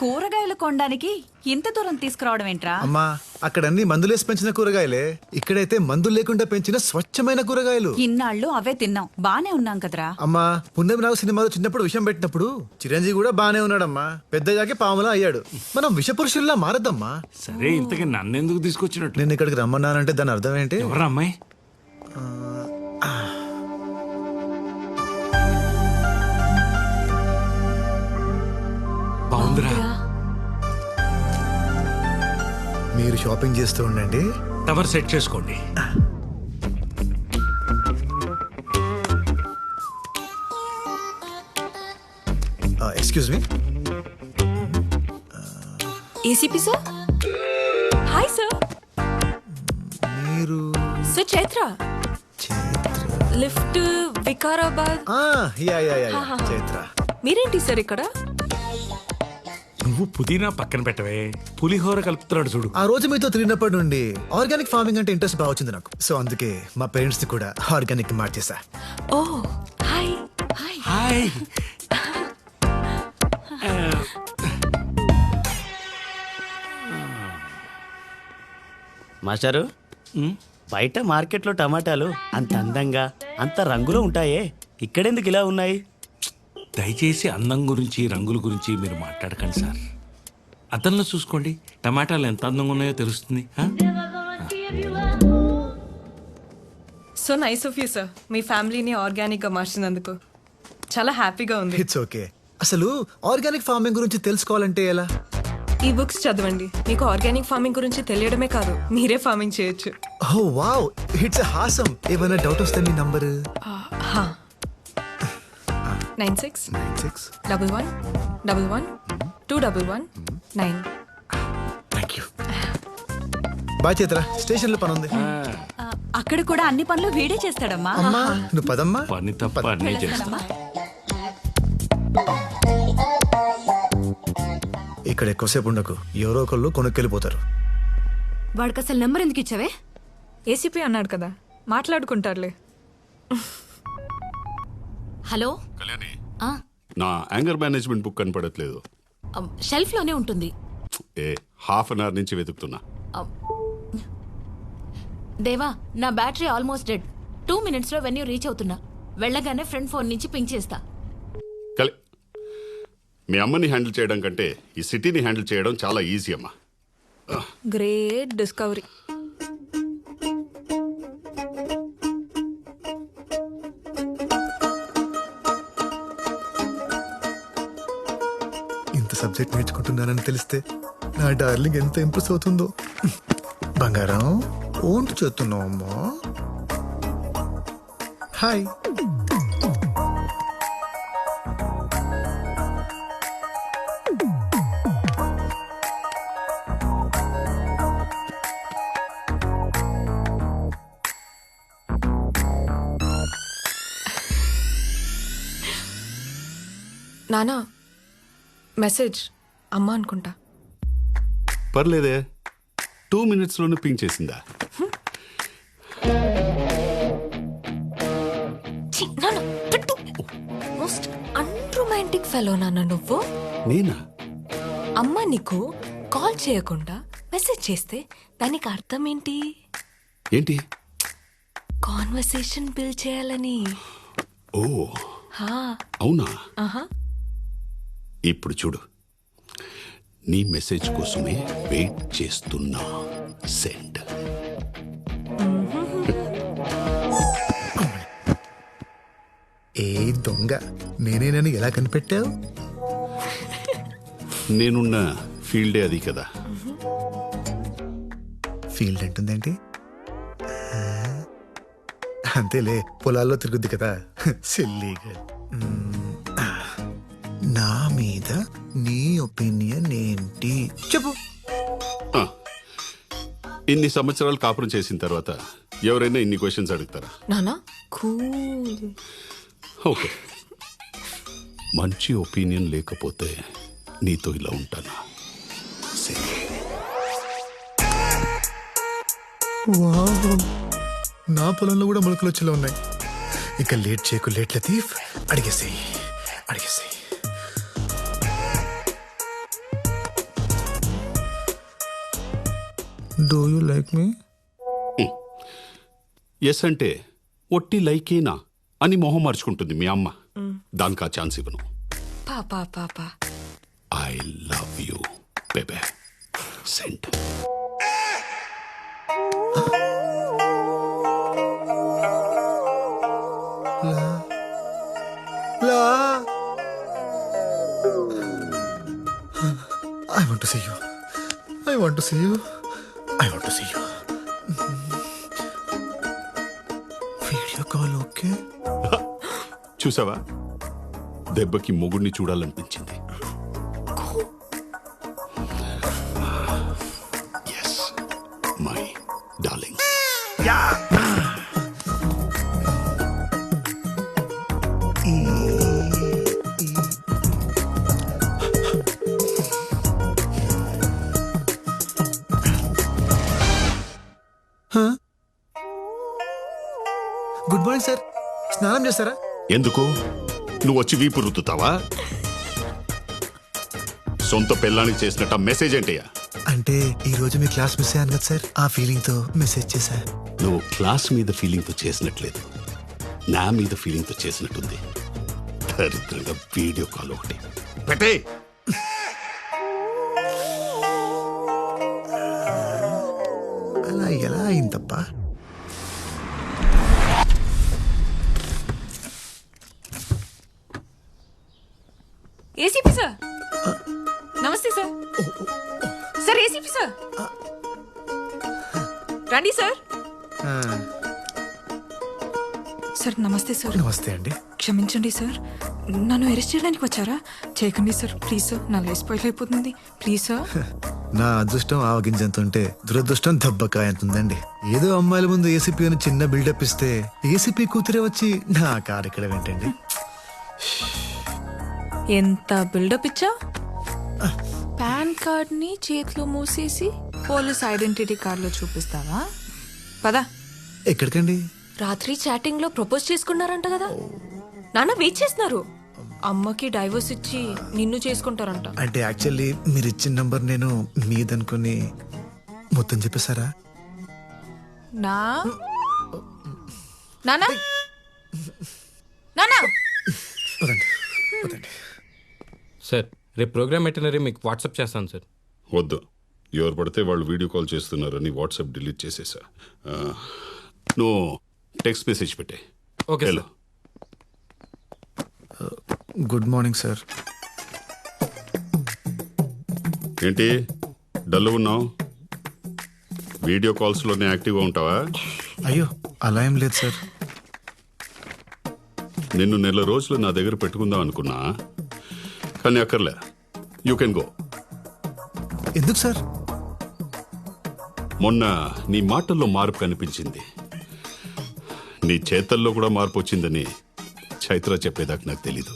కూరగాయలు కొనడానికి ఇంత దూరం తీసుకురావడం ఏంట్రా? అమ్మా, అక్కడ అన్ని మందులేసి పెంచిన కూరగాయలే, ఇక్కడైతే మందులు లేకుండా పెంచిన స్వచ్ఛమైన కూరగాయలు. ఇన్నాళ్ళు అవే తిన్నాం, బానే ఉన్నాం కదరా. అమ్మా, పున్నమి నాగు సినిమాలో చిన్నప్పుడు విషం పెట్టినప్పుడు చిరంజీవి కూడా బానే ఉన్నాడమ్మా. పెద్దయ్యాకే పాములా అయ్యాడు. మనం విషపురుషుల్లా మారద్దమ్మా. సరే, ఇంతకీ నన్నెందుకు తీసుకొచ్చినట్టు? నేను ఇక్కడికి రమ్మన్నానంటే దాని అర్థం ఏంటి? ఎవరా అమ్మాయి? బాగుందిరా. మీరు షాపింగ్ చేస్తూ ఉండండి, టవర్ సెట్ చేసుకోండి. Excuse me. ACP sir. Hi sir. మీరు సార్ చైత్ర. లిఫ్ట్ వికారాబాద్. చైత్ర. మీరేంటి సార్ ఇక్కడ? నువ్వు పుదీనా పక్కన పెట్టవే, పులిహోర కలుపుతున్నాడు చూడు. ఆ రోజు మీతో తిరిగినప్పటి నుండి ఆర్గానిక్ ఫార్మింగ్ అంటే ఇంట్రెస్ట్ బాగా వచ్చింది నాకు. సో అందుకే మా పేరెంట్స్ ని కూడా ఆర్గానిక్ మార్చేసా. ఓ హాయ్. హాయ్. హాయ్. మాస్టారు, బయట మార్కెట్లో టమాటాలు అంత అందంగా అంత రంగులో ఉంటాయే, ఇక్కడెందుకు ఇలా ఉన్నాయి? దయచేసి అందం గురించి రంగుల గురించి మీరు మాట్లాడకండి సార్. అద్దంలో చూసుకోండి, టమాటాలు ఎంత అందంగా ఉన్నాయో తెలుస్తుంది. So nice of you sir, మీ ఫ్యామిలీని ఆర్గానిక్ గా మార్చినందుకు చాలా హ్యాపీగా ఉంది. It's okay. అసలు ఆర్గానిక్ ఫార్మింగ్ గురించి తెలుసుకోవాలంటే ఎలా? ఈ బుక్స్ చదవండి, మీకు ఆర్గానిక్ ఫార్మింగ్ గురించి తెలియడమే కాదు, మీరే ఫార్మింగ్ చేయొచ్చు. Oh wow, it's awesome. ఏమైనా డౌట్ వస్తే మీ number 96 11 11 211 9. Thank you. Bye Chaitra, station లో పని ఉంది. అక్కడ కూడా అన్ని పనులు వీడే చేస్తాడమ్మా. అమ్మా నువ్వు పదమ్మా. పని తప్ప అన్నీ చేస్తా. ఇక్కడ ఎక్కువసేపు ఉండకు, ఎవరో ఒకళ్ళు కొనుక్కెళ్ళిపోతారు. వాడికి అసలు నెంబర్ ఎందుకు ఇచ్చావే? ఏసీపీ అన్నాడు కదా, మాట్లాడుకుంటారులే. హలో కళ్యాణి, ఆ, నా యాంగర్ మేనేజ్మెంట్ బుక్ కనపడట్లేదు. షెల్ఫ్ లోనే ఉంటుంది. హాఫ్ అన్ అవర్ నుంచి వెతుకుతున్నా. దేవా, నా బ్యాటరీ ఆల్మోస్ట్ డెడ్. 2 minutes లో వెన్యూ రీచ్ అవుతున్నా. వెళ్ళగానే ఫ్రెండ్ ఫోన్ నుంచి పింక్ చేస్తా. మీ అమ్మని హ్యాండిల్ చేయడం కంటే ఈ సిటీని హ్యాండిల్ చేయడం చాలా ఈజీ అమ్మా. Great discovery. ఇంత సబ్జెక్ట్ నేర్చుకుంటున్నానని తెలిస్తే నా డార్లింగ్ ఎంత ఇంప్రెస్ అవుతుందో. బంగారం ఓంటు చేస్తున్నావు అమ్మా. హాయ్. నానా, మెసేజ్ అమ్మా అనుకుంటా. పర్లేదే, 2 minutes లోనే పింక్ చేసిందా? మోస్ట్ అన్రొమాంటిక్ ఫెలో నాన్న నువ్వు. నేనా? అమ్మ నీకు కాల్ చేయకుండా మెసేజ్ చేస్తే దానికి అర్థం ఏంటి? ఏంటి? కాన్వర్సేషన్ బిల్డ్ చేయాలని. ఓ హా. అవునా? ఆహా. ఇప్పుడు చూడు, నీ మెసేజ్ కోసమే వెయిట్ చేస్తున్నా. సెండ్. ఏ దొంగ, నేనేనని ఎలా కనిపెట్టావు? నేనున్న ఫీల్డే అది కదా. ఫీల్డ్ అంటుందేంటి? అంతేలే, పొలాల్లో తిరుగుద్ది కదా సిల్లీగా. నా మీద నీ ఒపీనియన్ ఏంటి చెప్పు. ఇన్ని సంవత్సరాలు కాపురం చేసిన తర్వాత ఎవరైనా ఇన్ని క్వశ్చన్స్ అడుగుతారా? నానా కూల్. ఓకే, మంచి ఒపీనియన్ లేకపోతే నీతో ఇలా ఉంటానా? నా పొలంలో కూడా మొలకలు వచ్చేలా ఉన్నాయి. ఇక లేట్ చేయకు, లేట్ లతీఫ్, అడిగేసేయి. Do you like me? Yes అంటే ఒట్టి లైకేనా అని మొహం మార్చుకుంటుంది మీ అమ్మ. దానికి ఆ ఛాన్స్ ఇవ్వను. పాపా ఐ లవ్ యూ బేబే. సెంట్. I want to see you. I want to see you. I want to see you. Video call okay? చూసావా, దెబ్బకి మొగుడిని చూడాలనిపించింది. Yes my darling. Good morning sir. స్నానం చేస్తారా? ఎందుకు? నువ్వు వచ్చి వీపు రుద్దుతావా? సొంత పెళ్ళానికి చేసినట్టు మెసేజ్ ఏంటయ్యా? అంటే ఈ రోజు మీ క్లాస్ మిస్ అయ్యాను కదా సార్, ఆ ఫీలింగ్ తో మెసేజ్ చేశా. నువ్వు క్లాస్ మీద ఫీలింగ్తో చేసినట్లేదు, నా మీద ఫీలింగ్తో చేసినట్టుంది. దరిద్రంగా వీడియో కాల్ ఒకటి పెట్టే. అలా ఎలా అయిందప్ప? ఏసీపీ సార్, నమస్తే సార్. సార్ ఏసీపీ సార్, రండి సార్. సార్ నమస్తే సార్. నమస్తే అండి. క్షమించండి సార్, నన్ను అరెస్ట్ చేయడానికి వచ్చారా? చేయకండి సార్, ప్లీజ్ సార్. నా లైఫ్ స్పాయిల్ అయిపోతుంది, ప్లీజ్ సార్. నా అదృష్టం ఆవగింజంత ఉంటే దురదృష్టం దెబ్బకాయ ఎంత ఉందండి. ఏదో అమ్మాయిల ముందు ఏసీపీ అని చిన్న బిల్డప్ ఇస్తే ఏసీపీ కూతురే వచ్చి నా కారు ఇక్కడ ఏంటండి? ఎంత బిల్డప్ ఇచ్చా? పాన్ కార్డ్ ని చేతిలో మూసేసి పోలీస్ ఐడెంటిటీ కార్డ్ లో చూపిస్తావా? పదా. ఎక్కడికండి? రాత్రి చాటింగ్ లో ప్రపోజ్ చేసుకున్నారంట కదా. నాన్న వెయిట్ చేస్తున్నారు. అమ్మకి డైవర్స్ ఇచ్చి నిన్ను చేసుకుంటారంట. అంటే యాక్చువల్లీ మీరు ఇచ్చిన నంబర్ నేను మీదనుకుని మొత్తం చెప్పేశారా? నా నానా నానా వదండి వదండి. సార్ రేపు ప్రోగ్రామ్ ఎటనరీ మీకు వాట్సాప్ చేస్తాను సార్. వద్దు, ఎవరు పడితే వాళ్ళు వీడియో కాల్ చేస్తున్నారని వాట్సాప్ డిలీట్ చేసేసా. నువ్వు టెక్స్ట్ మెసేజ్ పెట్టే. Okay hello. Good morning sir. ఏంటి డల్ ఉన్నావు? వీడియో కాల్స్లోనే యాక్టివ్గా ఉంటావా? అయ్యో అలా ఏం లేదు సార్. నిన్ను నెల రోజులు నా దగ్గర పెట్టుకుందాం అనుకున్నా, కానీ అక్కర్లే. You can go. ఎందుకు సార్? మొన్న నీ మాటల్లో మార్పు కనిపించింది, నీ చేతల్లో కూడా మార్పు వచ్చిందని చైత్ర చెప్పేదాకా నాకు తెలీదు.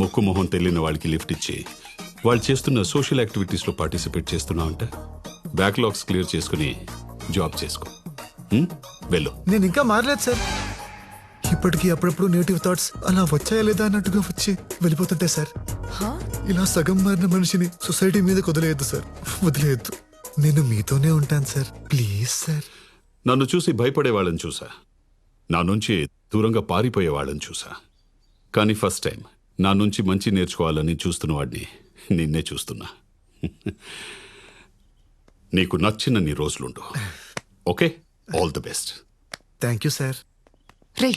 ముక్కు మొహం తెలియని వాళ్ళకి లిఫ్ట్ ఇచ్చి వాళ్ళు చేస్తున్న సోషల్ యాక్టివిటీస్లో పార్టిసిపేట్ చేస్తున్నావంట. బ్యాక్లాగ్స్ క్లియర్ చేసుకుని జాబ్ చేసుకో. వెళ్ళు. నేను ఇంకా మారలేదు సార్. ఇప్పటికీ అప్పుడప్పుడు నెగిటివ్ థాట్స్ అలా వచ్చాయా లేదా అన్నట్టుగా వచ్చి వెళ్ళిపోతుంటాయి సార్. ఇలా సగం మారిన మనిషిని సొసైటీ మీద వదిలేయద్దు సార్, వదిలేయద్దు. నేను మీతోనే ఉంటాను సార్, ప్లీజ్ సార్. నన్ను చూసి భయపడే వాళ్ళని చూసా, నా నుంచి దూరంగా పారిపోయే వాళ్ళని చూసా, కానీ ఫస్ట్ టైం నా నుంచి మంచి నేర్చుకోవాలని చూస్తున్న వాడిని నిన్నే చూస్తున్నా. నీకు నచ్చిన నీ రోజులుండు. Okay, all the best. Thank you sir. రే,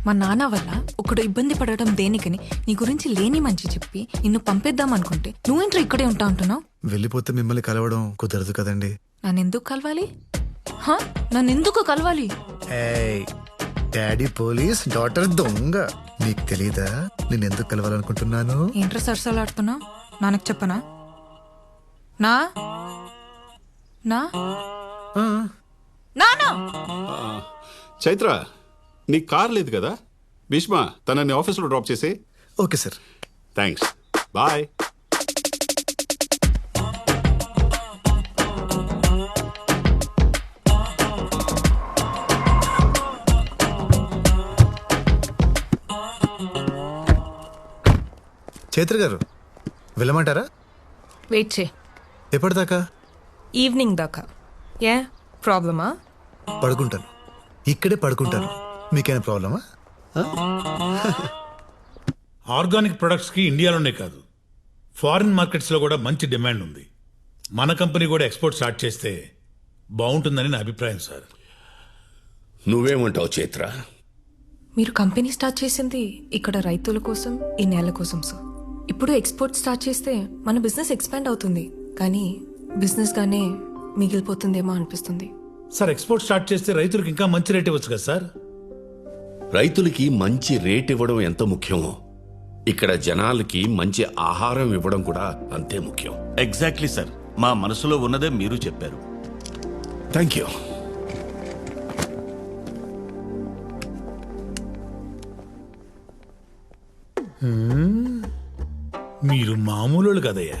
మా నాన్న వల్ల ఒకడు ఇబ్బంది పడటం దేనికని నీ గురించి లేని మంచి చెప్పి నిన్ను పంపేద్దాం అనుకుంటే నువ్వేంట్రా ఇక్కడే ఉంటా అంటున్నావు? వెళ్ళిపోతే మిమ్మల్ని కలవడం కుదరదు కదండి. నన్నెందుకు కలవాలి? నన్నెందుకు కలవాలి? డాడీ పోలీస్, డాటర్ దొంగ. నీకు తెలీదా నేను ఎందుకు కలవాలనుకుంటున్నాను? ఏంట్రా సరసాలాడుతున్నావు? నాన్నకు చెప్పనా? నా నా నానా చైత్ర, నీ కార్ లేదు కదా? భీష్మ తనని ఆఫీస్లో డ్రాప్ చేసి. Okay sir. Thanks, bye. Chaitra గారు వెళ్ళమంటారా? వెయిట్ చే. ఎప్పటిదాకా? ఈవినింగ్ దాకా. ఏ ప్రాబ్లమా? పడుకుంటాను, ఇక్కడే పడుకుంటాను. మీకేమైనా ప్రాబ్లమా? ఆర్గానిక్ ప్రొడక్ట్స్కి ఇండియాలోనే కాదు ఫారిన్ మార్కెట్స్లో కూడా మంచి డిమాండ్ ఉంది. మన కంపెనీ కూడా ఎక్స్పోర్ట్ స్టార్ట్ చేస్తే బాగుంటుందని నా అభిప్రాయం సార్. నువ్వేమంటావు చైత్ర? మీరు కంపెనీ స్టార్ట్ చేసింది ఇక్కడ రైతుల కోసం, ఈ నేల కోసం సార్. ఇప్పుడు ఎక్స్పోర్ట్ స్టార్ట్ చేస్తే మన బిజినెస్ ఎక్స్పాండ్ అవుతుంది, కానీ బిజినెస్ గానే మిగిలిపోతుందేమో అనిపిస్తుంది. సార్ ఎక్స్పోర్ట్ స్టార్ట్ చేస్తే రైతులకు ఇంకా మంచి రేట్ ఇవ్వచ్చు కదా సార్. రైతులకి మంచి రేట్ ఇవ్వడం ఎంత ముఖ్యమో ఇక్కడ జనాలకి మంచి ఆహారం ఇవ్వడం కూడా అంతే ముఖ్యం. ఎగ్జాక్ట్లీ సార్, మా మనసులో ఉన్నదే మీరు చెప్పారు. Thank you. మీరు మామూలు కదయ్యా,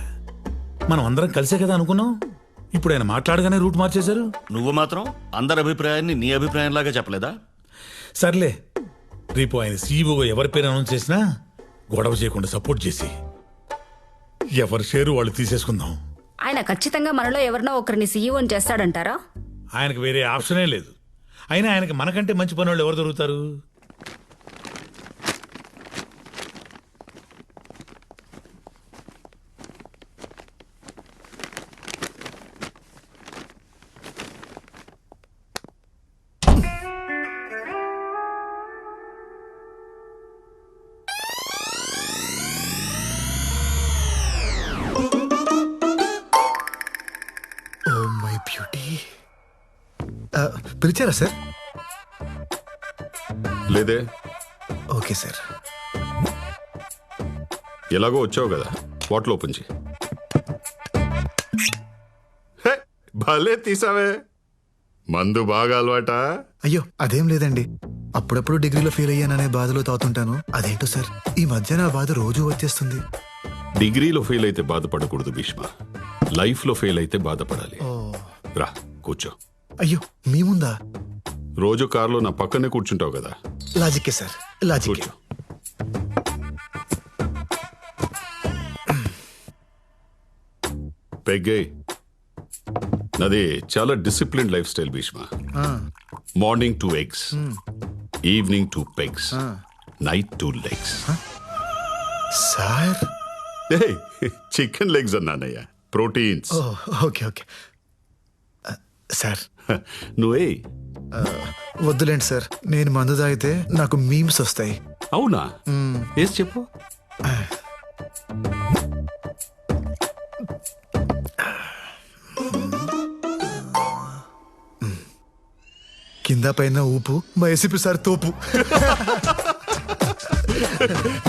మనం అందరం కలిసే కదా అనుకున్నాం. ఇప్పుడు ఆయన మాట్లాడగానే రూట్ మార్చేశారు. నువ్వు మాత్రం అందరి అభిప్రాయాన్ని నీ అభిప్రాయంలాగా చెప్పలేదా? సర్లే, రేపు ఆయన సీఈఓగా ఎవరి పేరు అనౌన్స్ చేసినా గొడవ చేయకుండా సపోర్ట్ చేసి ఎవరి షేరు వాళ్ళు తీసేసుకుందాం. ఆయన ఖచ్చితంగా మనలో ఎవరినో ఒకరిని సీఈఓని చేస్తాడంటారా? ఆయనకు వేరే ఆప్షనే లేదు. అయినా ఆయనకి మనకంటే మంచి పని వాళ్ళు ఎవరు దొరుకుతారు? Oh my beauty. పిలిచారా సార్? లేదే. Okay sir. ఎలాగో వచ్చావు కదా, బాటిల్ ఓపెన్ చేయి. హే, భలే తీసావే. మందు బాగా అలవాటా? అయ్యో అదేం లేదండి, అప్పుడప్పుడు డిగ్రీలో ఫెయిల్ అయ్యాననే బాధలో తాగుతుంటాను. అదేంటో సార్, ఈ మధ్య నా బాధ రోజు వచ్చేస్తుంది. డిగ్రీలో ఫెయిల్ అయితే బాధపడకూడదు భీష్మ, లైఫ్లో ఫెయిల్ అయితే బాధపడాలి. రా కూర్చో. అయ్యో మీ ముందా? రోజు కారులో నా పక్కనే కూర్చుంటావు కదా. లాజిక్కే సార్, లాజిక్కే. కూర్చో. పెగ్గే, నాది చాలా discipline lifestyle Bhishma. Morning 2 eggs, evening 2 pegs, night 2 legs. Sir chicken legs అన్నానయ్యా, ప్రోటీన్స్. Okay okay sir. నువ్వే వద్దులేండి సార్, నేను మందు తాగితే నాకు మీమ్స్ వస్తాయి. అవునా? వేసి చెప్పు. కింద పైన ఊపు, మా ఏసీపీ సార్ తోపు.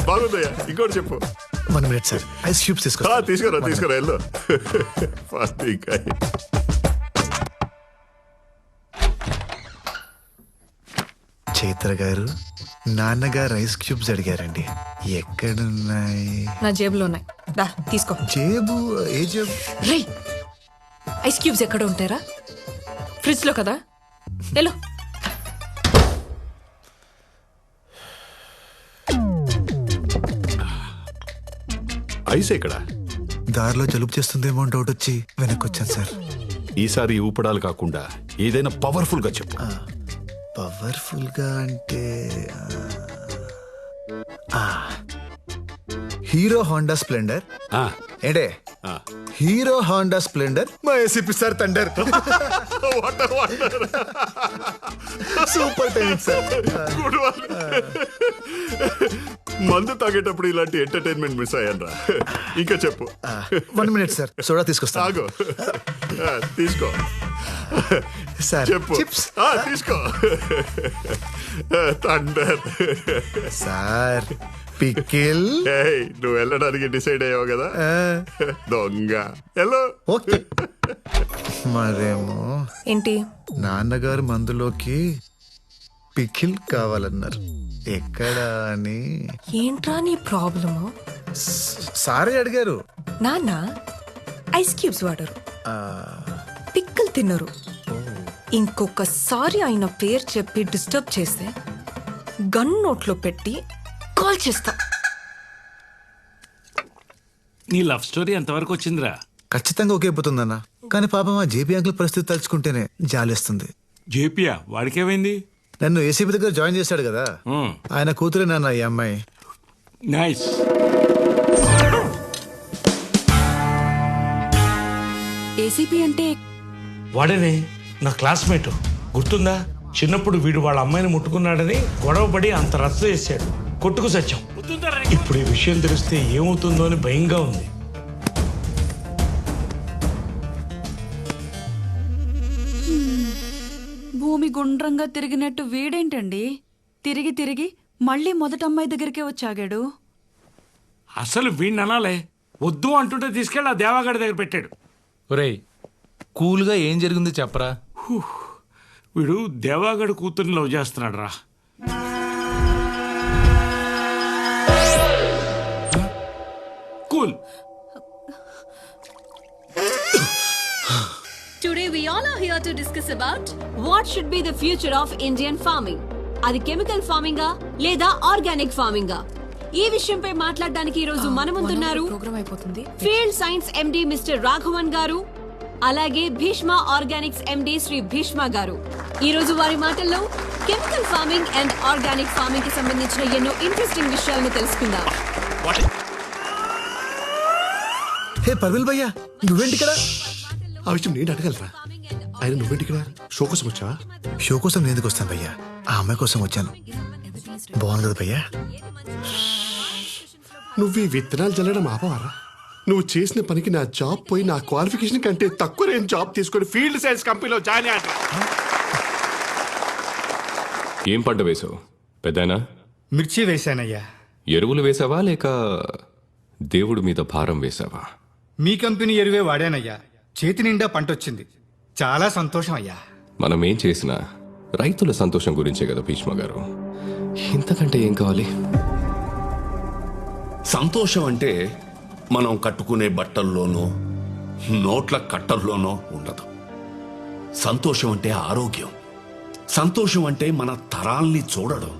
బాగుందయ్యా, ఇంకోటి చెప్పు. 1 minute సార్, ఐస్ క్యూబ్స్ తీసుకో. తీసుకురా వెళ్ళు. ఫస్ట్ ఇంకా చైత్ర గారు, నాన్నగారు ఐస్ క్యూబ్స్ అడిగారండి. ఎక్కడున్నాయి? నా జేబులో ఉన్నాయి, దా తీసుకో. జేబు? ఏ జేబు? రేయ్, ఐస్ క్యూబ్స్ ఎక్కడ ఉంటారా? ఫ్రిడ్జ్ లో కదా. ఎలో. ఐస్ ఎక్కడ? దారిలో జలుబు చేస్తుందేమో అని డౌట్ వచ్చి వెనక్కి వచ్చాను సార్. ఈసారి ఊపడాలు కాకుండా ఏదైనా పవర్ఫుల్ గా చెప్పు. పవర్ఫుల్ గా అంటే హీరో హోండా స్ప్లెండర్. ఏంటే హీరో హోండా స్ప్లెండర్, మా ACP sir thunder. Super timing sir. మందు తాగేటప్పుడు ఇలాంటి ఎంటర్టైన్మెంట్ మిస్ అయ్యానరా. ఇంకా చెప్పు. 1 minute సార్, సోడా తీసుకొస్తా. తీసుకో సార్. చెప్పు. చిప్స్ తీసుకో. Thunder sir. పికిల్. నువ్వు వెళ్ళడానికి డిసైడ్ అయ్యావు కదా, దొంగ. హలో. ఓకే. మరేమో ఏంటి? నాన్నగారు మందులోకి పికిల్ కావాలన్నారు. ఎక్కడ అని. ఏంట్రా నీ ప్రాబ్లము? సారే అడిగారు. నాన్న ఐస్ క్యూబ్స్ వాడరు, పిక్కలు తినరు. ఇంకొకసారి ఆయన పేరు చెప్పి డిస్టర్బ్ చేస్తే గన్ నోట్లో పెట్టి కాల్ చేస్తా. నీ లవ్ స్టోరీ ఎంతవరకు వచ్చిందిరా? ఖచ్చితంగా ఒకే పోతుందన్న. కానీ పాపం ఆ జేపీ అంకుల్ పరిస్థితి తలుచుకుంటేనే జాలేస్తుంది. జేపియా వాడికేమైంది? నన్ను ఏసీపీ దగ్గర జాయిన్ చేశాడు కదా, ఆయన కూతురే నాన్న ఈ అమ్మాయి. నైస్. ఏసీపీ అంటే వాడేనే నా క్లాస్మేట్, గుర్తుందా? చిన్నప్పుడు వీడు వాళ్ళ అమ్మాయిని ముట్టుకున్నాడని గొడవపడి అంత రచ్చ చేశాడు, కొట్టుకు సత్యం. ఇప్పుడు ఈ విషయం తెలిస్తే ఏమవుతుందో అని భయంగా ఉంది. భూమి గుండ్రంగా తిరిగినట్టు వీడేంటండి తిరిగి తిరిగి మళ్ళీ మొదటి అమ్మాయి దగ్గరికే వచ్చాగాడు? అసలు వీడిని అనాలే, వద్దు అంటుంటే తీసుకెళ్ళి ఆ దేవాగడి దగ్గర పెట్టాడు. ఒరేయ్ కూల్గా ఏం జరిగింది చెప్పరా? వీడు దేవాగడి కూతుర్ని లవ్ చేస్తున్నాడు రా. Cool. Today we all are here to discuss about what should be the future of Indian farming. అది కెమికల్ ఫార్మింగ్ లేదా ఆర్గానిక్ ఫార్మింగ్? ఈ విషయంపై మాట్లాడడానికి ఈ రోజు మన ముందున్నారు Field Science MD mister Raghavan గారు, అలాగే భీష్మ ఆర్గానిక్స్ ఎండి శ్రీ భీష్మ గారు. ఈ రోజు వారి మాటల్లో chemical farming and organic farming కి సంబంధించిన ఎన్నో ఇంట్రెస్టింగ్ విషయాలను తెలుసుకుందాం. హే పర్విల్ భయ్యా, నువ్వేంటి ఇక్కడ? ఆ విషయం నేను అడగలరా? ఆయన నువ్వేంటి ఇక్కడ? షో కోసం వచ్చా? షో కోసం నేను ఎందుకు వస్తాను భయ్యా, ఆ అమ్మాయి కోసం వచ్చాను. బాగుంది కదా భయ్యా? నువ్వు ఈ విత్తనాలు చల్లడం ఆపవారా? నువ్వు చేసిన పనికి నా జాబ్ పోయి నా క్వాలిఫికేషన్ కంటే తక్కువ నేను జాబ్ తీసుకొని ఫీల్డ్ సైన్స్ కంపెనీలో జాయిన్ అయ్యా. ఏం పంట వేసావు పెద్దనా? మిర్చి వేశానయ్యా. ఎరువులు వేసావా లేక దేవుడి మీద భారం వేసావా? మీ కంపెనీ ఎరువే వాడానయ్యా. చేతి నిండా పంటొచ్చింది, చాలా సంతోషం అయ్యా. మనం ఏం చేసినా రైతుల సంతోషం గురించే కదా భీష్మ గారు, ఇంతకంటే ఏం కావాలి? సంతోషం అంటే మనం కట్టుకునే బట్టల్లోనో నోట్ల కట్టల్లోనో ఉండదు. సంతోషం అంటే ఆరోగ్యం. సంతోషం అంటే మన తరాల్ని చూడడం.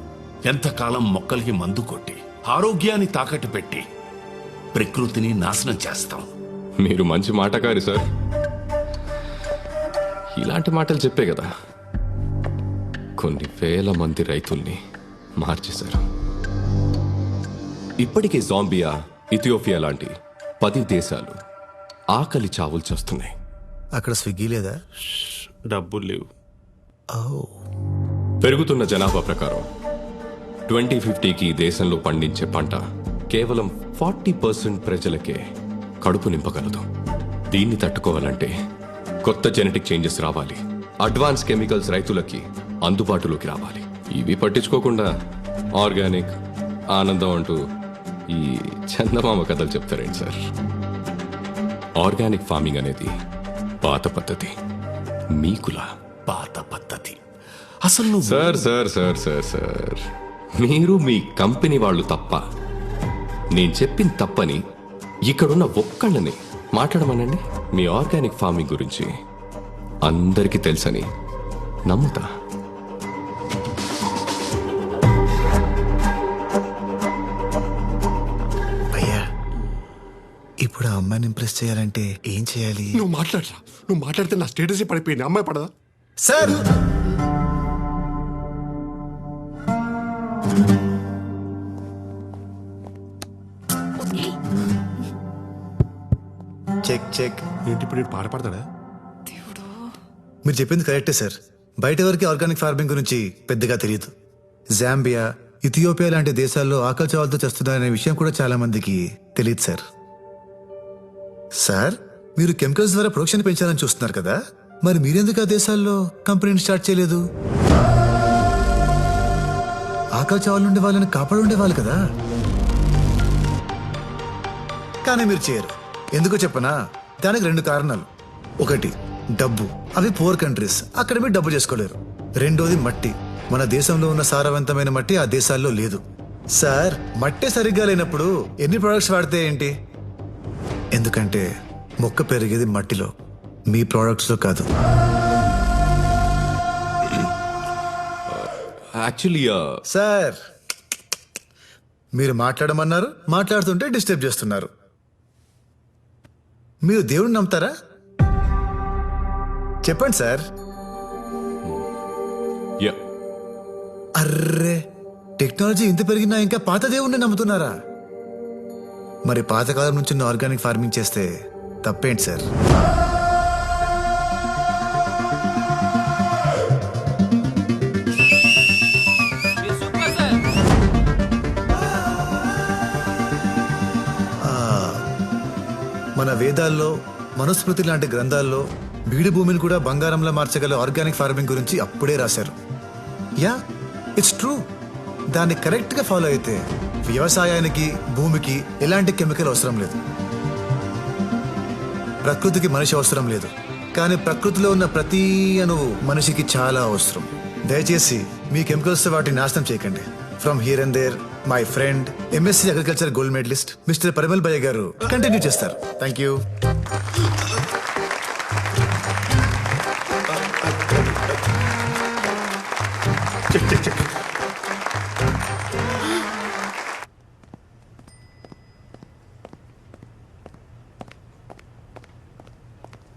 ఎంతకాలం మొక్కలకి మందు కొట్టి ఆరోగ్యాన్ని తాకట్టు పెట్టి ప్రకృతిని నాశనం చేస్తాం. మీరు మంచి మాటకారి సార్. ఇలాంటి మాటలు చెప్పే కదా కొన్ని వేల మంది రైతుల్ని మార్చేశారు. ఇప్పటికే జాంబియా, ఇథియోపియా లాంటి 10 దేశాలు ఆకలి చావులు చేస్తున్నాయి. అక్కడ స్విగ్గీ లేదా? డబ్బులు లేవు. పెరుగుతున్న జనాభా ప్రకారం 2050కి దేశంలో పండించే పంట కేవలం 40% ప్రజలకే కడుపు నింపగలదు. దీన్ని తట్టుకోవాలంటే కొత్త జెనెటిక్ చేంజెస్ రావాలి. అడ్వాన్స్ కెమికల్స్ రైతులకి అందుబాటులోకి రావాలి. ఇవి పట్టించుకోకుండా ఆర్గానిక్, ఆనందం అంటూ ఈ చందమామ కథలు చెప్తారేంటి సార్? ఆర్గానిక్ ఫార్మింగ్ అనేది పాత పద్ధతి, మీకులా పాత పద్ధతి. అసలు sir sir sir sir sir మీరు మీ కంపెనీ వాళ్ళు తప్ప, నేను చెప్పింది తప్పని ఇక్కడున్న ఒక్కళ్ళని మాట్లాడమనండి. మీ ఆర్గానిక్ ఫార్మింగ్ గురించి అందరికీ తెలుసని నమ్ముతా. భయ్యా, ఇప్పుడు ఆ అమ్మాయిని ఇంప్రెస్ చేయాలంటే ఏం చేయాలి? నువ్వు మాట్లాడరా? నువ్వు మాట్లాడితే నా స్టేటస్ పడిపోయింది. అమ్మాయి పడదా? Sir check check. ఏంటి ఇప్పుడు పాట పాడతాడా? మీరు చెప్పింది కరెక్టే సార్. బయట వరకు ఆర్గానిక్ ఫార్మింగ్ గురించి పెద్దగా తెలియదు. జాంబియా, ఇథియోపియా లాంటి దేశాల్లో ఆకలి చావులతో చేస్తున్నారనే విషయం కూడా చాలా మందికి తెలియదు సార్. సార్, మీరు కెమికల్స్ ద్వారా ప్రొడక్షన్ పెంచాలని చూస్తున్నారు కదా, మరి మీరెందుకు ఆ దేశాల్లో కంపెనీని స్టార్ట్ చేయలేదు? ఆకలి చావుల నుండి వాళ్ళని కాపాడు ఉండేవాళ్ళు కదా. కానీ మీరు చేయరు. ఎందుకో చెప్పనా? దానికి 2 కారణాలు. ఒకటి డబ్బు, అవి పూర్ కంట్రీస్, అక్కడ మీరు డబ్బు చేసుకోలేరు. రెండోది మట్టి, మన దేశంలో ఉన్న సారవంతమైన మట్టి ఆ దేశాల్లో లేదు. సార్, మట్టి సరిగ్గా లేనప్పుడు ఎన్ని ప్రొడక్ట్స్ వాడితే ఏంటి? ఎందుకంటే మొక్క పెరిగేది మట్టిలో, మీ ప్రొడక్ట్స్ లో కాదు. యాక్చువల్లీ సార్, మీరు మాట్లాడమన్నారు, మాట్లాడుతుంటే డిస్టర్బ్ చేస్తున్నారు. మీరు దేవుడిని నమ్ముతారా? చెప్పండి సార్. యా అర్రే, టెక్నాలజీ ఇంత పెరిగినా ఇంకా పాత దేవుణ్ణి నమ్ముతున్నారా? మరి పాతకాలం నుంచి ఉన్న ఆర్గానిక్ ఫార్మింగ్ చేస్తే తప్పేంటి సార్? మన వేదాల్లో, మనుస్మృతి లాంటి గ్రంథాల్లో బీడు భూమిని కూడా బంగారంలా మార్చగల ఆర్గానిక్ ఫార్మింగ్ గురించి అప్పుడే రాశారు. Yeah, it's true. దాన్ని కరెక్ట్గా ఫాలో అయితే వ్యవసాయానికి, భూమికి ఎలాంటి కెమికల్ అవసరం లేదు. ప్రకృతికి మనిషి అవసరం లేదు, కానీ ప్రకృతిలో ఉన్న ప్రతి అణువు మనిషికి చాలా అవసరం. దయచేసి మీ కెమికల్స్ వాటిని నాశనం చేయకండి. From here and there, my friend MSc agriculture gold medalist mister Parimal భయ్య గారు కంటిన్యూ చేస్తారు. Thank you. Check check check